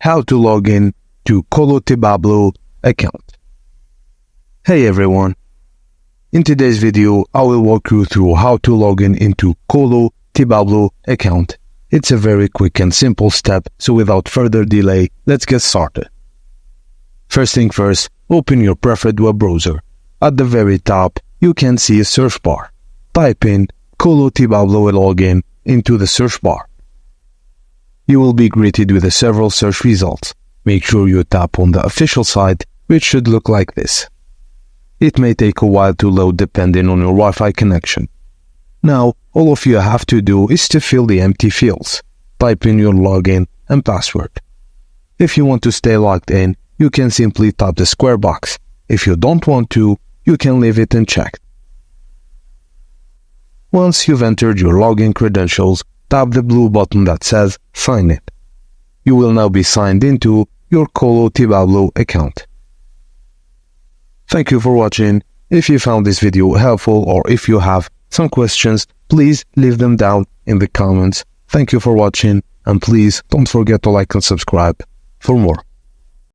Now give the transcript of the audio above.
how to log in to Kolotibablo account. Hey everyone! In today's video, I will walk you through how to log in into Kolotibablo account. It's a very quick and simple step, so without further delay, let's get started. First thing first, open your preferred web browser. At the very top, you can see a search bar. Type in Kolotibablo login into the search bar. You will be greeted with several search results. Make sure you tap on the official site, which should look like this. It may take a while to load depending on your Wi-Fi connection. Now, all of you have to do is to fill the empty fields. Type in your login and password. If you want to stay logged in, you can simply tap the square box. If you don't want to, you can leave it unchecked. Once you've entered your login credentials, tap the blue button that says Sign In. You will now be signed into your Kolotibablo account. Thank you for watching. If you found this video helpful or if you have some questions, please leave them down in the comments. Thank you for watching, and please don't forget to like and subscribe for more.